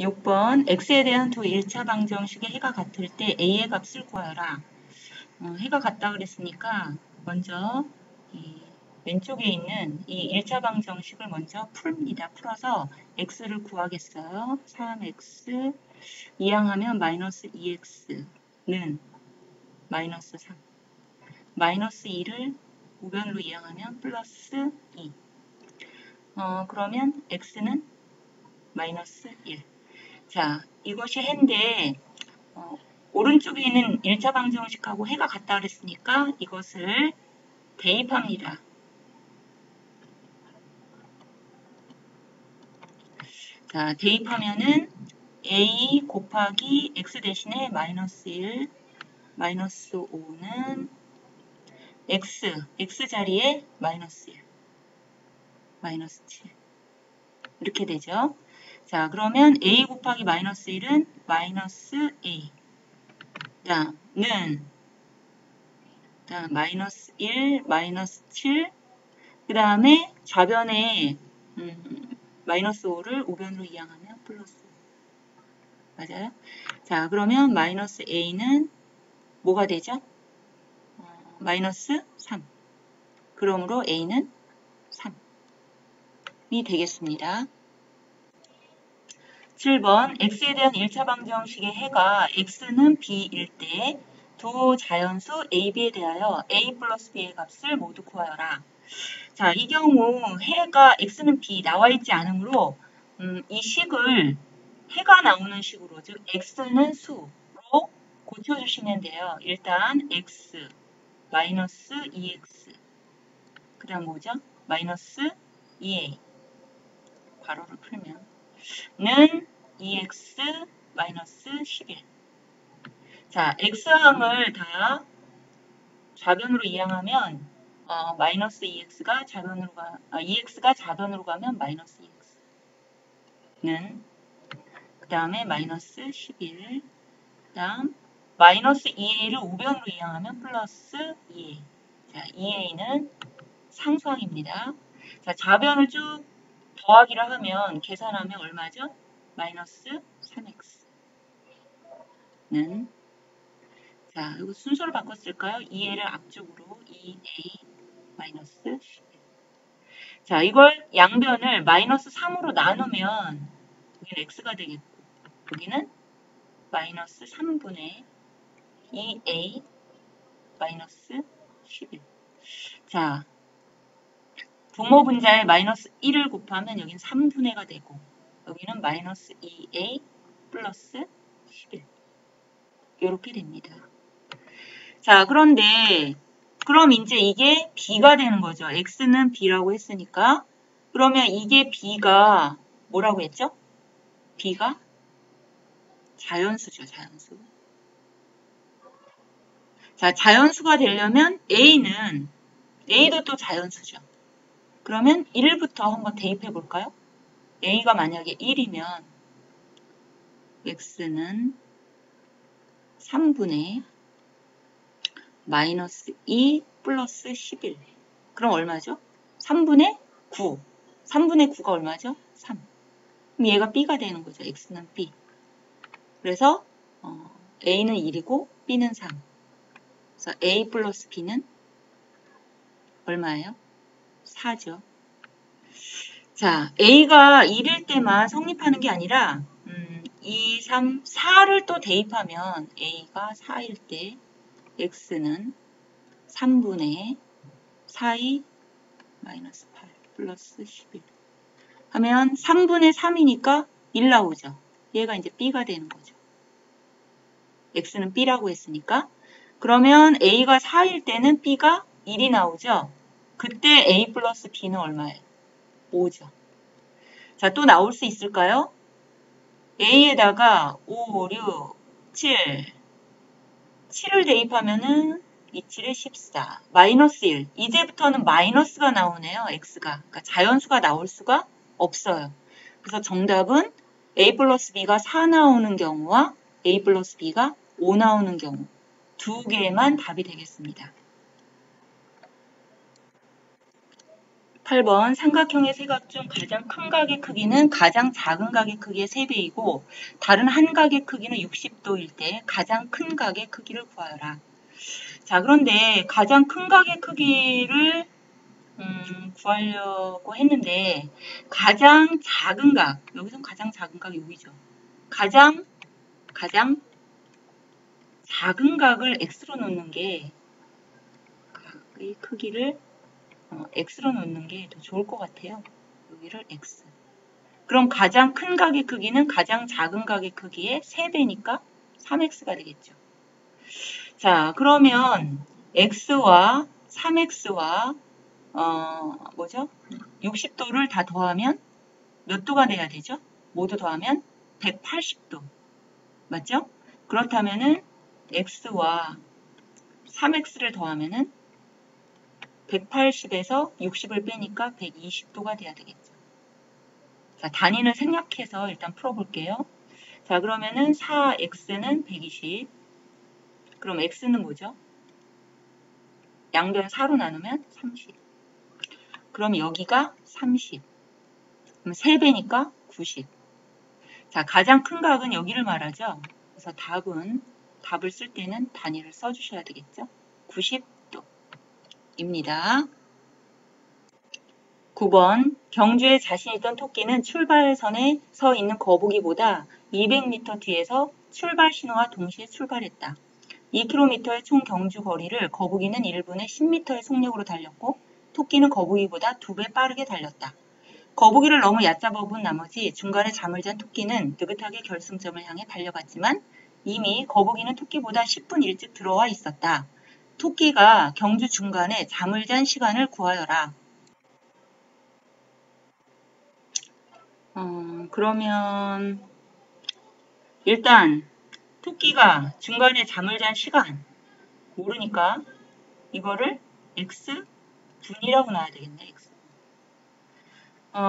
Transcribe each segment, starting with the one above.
6번 x에 대한 두 1차 방정식의 해가 같을 때 a의 값을 구하여라. 해가 같다 그랬으니까 먼저 이 왼쪽에 있는 이 1차 방정식을 먼저 풉니다. 풀어서 x를 구하겠어요. 3x 이항하면 마이너스 2x는 마이너스 3 마이너스 2를 우변으로 이항하면 플러스 2 그러면 x는 마이너스 1. 자, 이것이 해인데 오른쪽에 있는 1차 방정식하고 해가 같다 그랬으니까 이것을 대입합니다. 자, 대입하면은 a 곱하기 x 대신에 마이너스 1, 마이너스 5는 x 자리에 마이너스 1, 마이너스 7 이렇게 되죠. 자, 그러면 a 곱하기 마이너스 1은 마이너스 a 는 마이너스 1, 마이너스 7 그 다음에 좌변에 마이너스 5를 우변으로 이항하면 플러스 5 맞아요? 자, 그러면 마이너스 a는 뭐가 되죠? 마이너스 3 그러므로 a는 3이 되겠습니다. 7번 x에 대한 1차 방정식의 해가 x는 b일 때 두 자연수 a, b에 대하여 a 플러스 b의 값을 모두 구하여라. 자, 이 경우 해가 x는 b 나와 있지 않으므로 이 식을 해가 나오는 식으로 즉 x는 수로 고쳐주시면 돼요. 일단 x 마이너스 2x 그 다음 뭐죠? 마이너스 2a 괄호를 풀면 는 2x 마이너스 11 자, x항을 다 좌변으로 이항하면 마이너스 2x가 좌변으로 2x가 좌변으로 가면 마이너스 2x는 그 다음에 마이너스 11 그 다음 마이너스 2a를 우변으로 이항하면 플러스 2a 자, 2a는 상수항입니다. 자, 좌변을 쭉 더하기를 하면 계산하면 얼마죠? 마이너스 3x는 자, 이거 순서를 바꿨을까요? 2a를 앞쪽으로 2a 마이너스 11 자, 이걸 양변을 마이너스 3으로 나누면 여기는 x가 되겠고 여기는 마이너스 3분의 2a 마이너스 11 자, 분모 분자에 마이너스 1을 곱하면 여기는 3분의가 되고 여기는 마이너스 2a 플러스 11 이렇게 됩니다. 자, 그런데 그럼 이제 이게 b가 되는 거죠. x는 b라고 했으니까 그러면 이게 b가 뭐라고 했죠? b가 자연수죠. 자연수. 자, 자연수가 되려면 a도 또 자연수죠. 그러면 1부터 한번 대입해 볼까요? a가 만약에 1이면 x는 3분의 마이너스 2 플러스 11 그럼 얼마죠? 3분의 9 3분의 9가 얼마죠? 3 그럼 얘가 b가 되는 거죠. x는 b 그래서 a는 1이고 b는 3 그래서 a 플러스 b는 얼마예요? 4죠. 자, a가 1일 때만 성립하는 게 아니라 2, 3, 4를 또 대입하면 a가 4일 때 x는 3분의 4이 마이너스 8 플러스 11 하면 3분의 3이니까 1 나오죠. 얘가 이제 b가 되는 거죠. x는 b라고 했으니까 그러면 a가 4일 때는 b가 1이 나오죠. 그때 a 플러스 b는 얼마예요? 5죠. 자, 또 나올 수 있을까요? a에다가 5, 6, 7을 대입하면은 2, 7에 14, 마이너스 1. 이제부터는 마이너스가 나오네요. x가. 그러니까 자연수가 나올 수가 없어요. 그래서 정답은 a 플러스 b가 4 나오는 경우와 a 플러스 b가 5 나오는 경우 두 개만 답이 되겠습니다. 8번 삼각형의 세 각 중 가장 큰 각의 크기는 가장 작은 각의 크기의 3배이고 다른 한 각의 크기는 60도일 때 가장 큰 각의 크기를 구하여라. 자, 그런데 가장 큰 각의 크기를 구하려고 했는데 가장 작은 각, 여기서 가장 작은 각이 여기죠. 가장 작은 각을 x로 놓는 게 각의 크기를 x로 놓는 게 더 좋을 것 같아요. 여기를 x. 그럼 가장 큰 각의 크기는 가장 작은 각의 크기의 3배니까 3x가 되겠죠. 자, 그러면 x와 3x와 60도를 다 더하면 몇 도가 돼야 되죠? 모두 더하면 180도. 맞죠? 그렇다면은 x와 3x를 더하면은 180에서 60을 빼니까 120도가 돼야 되겠죠. 자, 단위를 생략해서 일단 풀어볼게요. 자, 그러면은 4x는 120. 그럼 x는 뭐죠? 양변 4로 나누면 30. 그럼 여기가 30. 그럼 3배니까 90. 자, 가장 큰 각은 여기를 말하죠. 그래서 답을 쓸 때는 단위를 써주셔야 되겠죠. 90도입니다. 9번 경주에 자신 있던 토끼는 출발선에 서 있는 거북이보다 200m 뒤에서 출발 신호와 동시에 출발했다. 2km의 총 경주 거리를 거북이는 1분에 10m의 속력으로 달렸고 토끼는 거북이보다 2배 빠르게 달렸다. 거북이를 너무 얕잡아 본 나머지 중간에 잠을 잔 토끼는 느긋하게 결승점을 향해 달려갔지만 이미 거북이는 토끼보다 10분 일찍 들어와 있었다. 토끼가 경주 중간에 잠을 잔 시간을 구하여라. 그러면 일단 토끼가 중간에 잠을 잔 시간 모르니까 이거를 x분이라고 놔야 되겠네. x.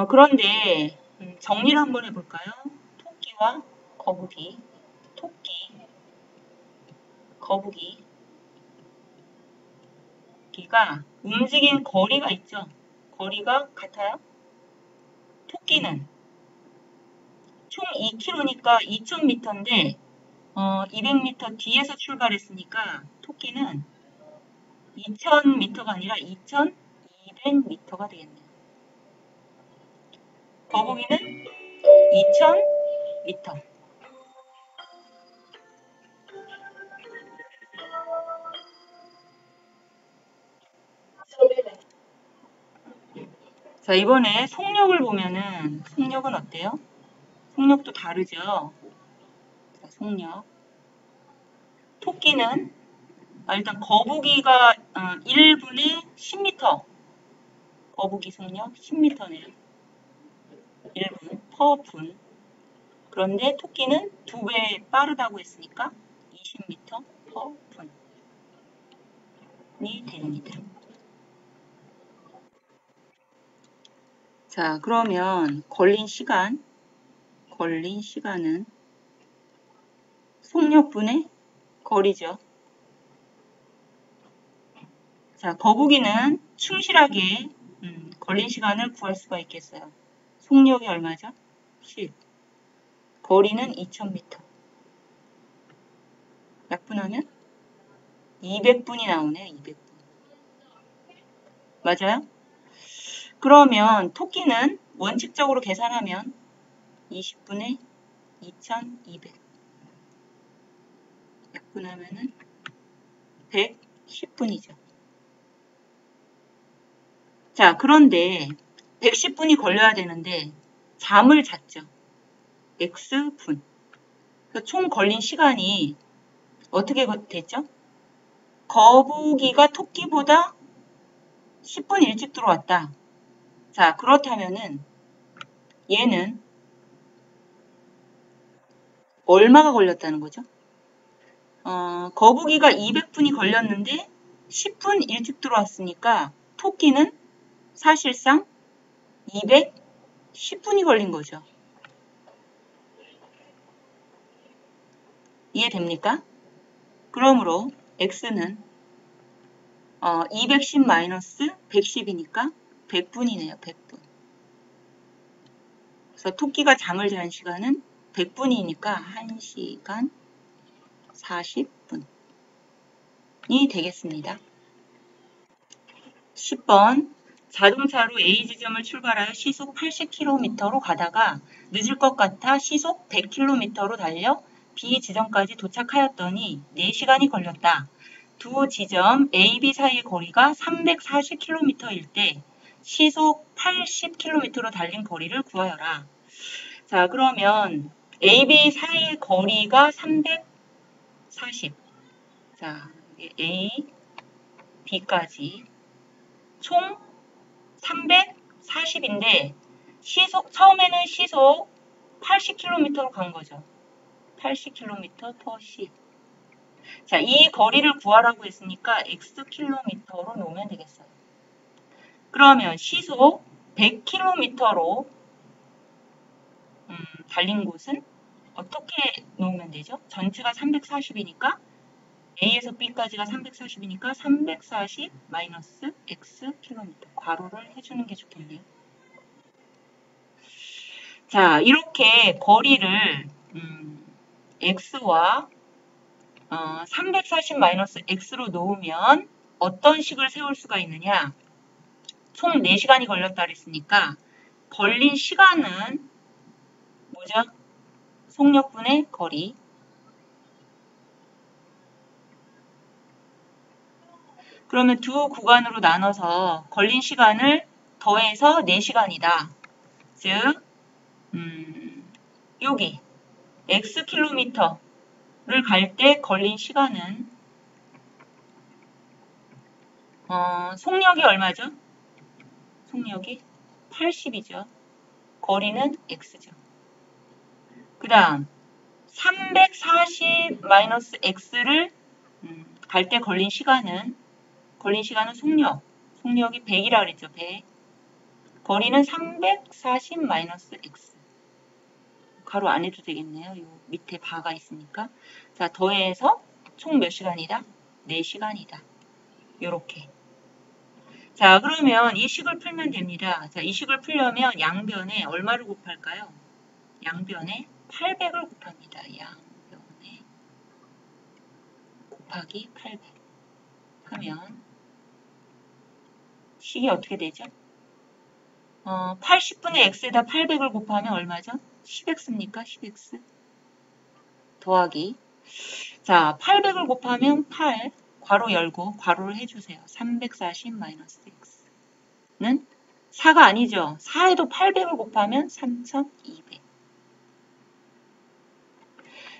그런데 정리를 한번 해볼까요? 토끼와 거북이, 거북이가 움직인 거리가 있죠. 거리가 같아요. 토끼는 총 2km니까 2000m인데 200m 뒤에서 출발했으니까 토끼는 2000m가 아니라 2200m가 되겠네요. 거북이는 2000m. 자, 이번에 속력을 보면은 속력은 어때요? 속력도 다르죠. 자, 속력. 토끼는 일단 거북이가 1분에 10m. 거북이 속력 10m네요. 1분 퍼 분. 그런데 토끼는 2배 빠르다고 했으니까 20m 퍼 분이 됩니다. 자, 그러면 걸린 시간은 속력분의 거리죠. 자, 거북이는 충실하게 걸린 시간을 구할 수가 있겠어요. 속력이 얼마죠? 10. 거리는 2000m. 약분하면 200분이 나오네요. 200분. 맞아요? 그러면 토끼는 원칙적으로 계산하면 20분의 2200. 약분하면은 110분이죠. 자, 그런데 110분이 걸려야 되는데 잠을 잤죠. X분. 총 걸린 시간이 어떻게 됐죠? 거북이가 토끼보다 10분 일찍 들어왔다. 자, 그렇다면은 얘는 얼마가 걸렸다는 거죠? 거북이가 200분이 걸렸는데 10분 일찍 들어왔으니까 토끼는 사실상 210분이 걸린 거죠. 이해됩니까? 그러므로 x는 210-110이니까 100분이네요. 100분. 그래서 토끼가 잠을 잔 시간은 100분이니까 1시간 40분이 되겠습니다. 10번. 자동차로 A 지점을 출발하여 시속 80km로 가다가 늦을 것 같아 시속 100km로 달려 B 지점까지 도착하였더니 4시간이 걸렸다. 두 지점 A, B 사이의 거리가 340km일 때 시속 80km로 달린 거리를 구하여라. 자, 그러면 A, B 사이의 거리가 340. 자, A, B까지 총 340인데 처음에는 시속 80km로 간 거죠. 80km/s. 자, 이 거리를 구하라고 했으니까 xkm로 놓으면 되겠어요. 그러면 시속 100km로 달린 곳은 어떻게 놓으면 되죠? 전체가 340이니까 A에서 B까지가 340이니까 340 마이너스 xkm 괄호를 해주는 게 좋겠네요. 자, 이렇게 거리를 x와 340 마이너스 x로 놓으면 어떤 식을 세울 수가 있느냐? 총 4시간이 걸렸다 그랬으니까 걸린 시간은 뭐죠? 속력분의 거리. 그러면 두 구간으로 나눠서 걸린 시간을 더해서 4시간이다. 즉, 여기 xkm를 갈 때 걸린 시간은 속력이 얼마죠? 속력이 80이죠. 거리는 x죠. 그 다음 340 마이너스 x를 갈 때 걸린 시간은 속력이 100이라 그랬죠. 100. 거리는 340 마이너스 x. 가로 안 해도 되겠네요. 요 밑에 바가 있으니까. 자, 더해서 총 몇 시간이다? 4시간이다. 요렇게. 자, 그러면 이 식을 풀면 됩니다. 자, 이 식을 풀려면 양변에 얼마를 곱할까요? 양변에 800을 곱합니다. 양변에 곱하기 800 하면 식이 어떻게 되죠? 80분의 x에다 800을 곱하면 얼마죠? 10x입니까? 10x 더하기. 자, 800을 곱하면 8 괄호 열고 괄호를 해주세요. 340 마이너스 x는 4가 아니죠. 4에도 800을 곱하면 3200.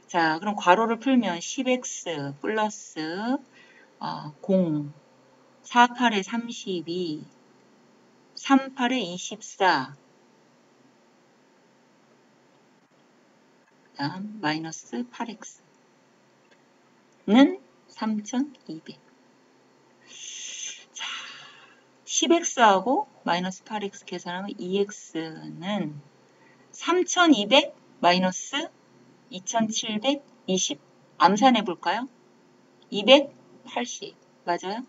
자, 그럼 괄호를 풀면 10x 플러스 0, 4, 8에 32, 3, 8에 24, 다음 마이너스 8x는 3200. 자, 10x하고 마이너스 8x 계산하면 2x는 3200 마이너스 2720. 암산해 볼까요? 280. 맞아요?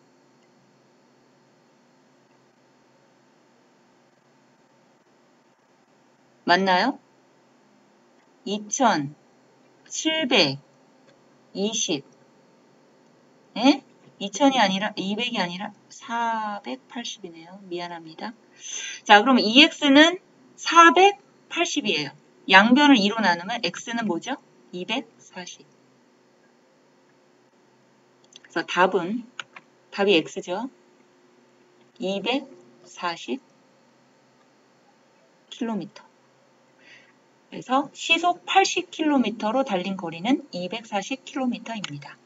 맞나요? 2720. 예? 2000이 아니라 200이 아니라 480이네요. 미안합니다. 자, 그럼 2x는 480이에요. 양변을 2로 나누면 x는 뭐죠? 240. 그래서 답이 x죠. 240km. 그래서 시속 80km로 달린 거리는 240km입니다.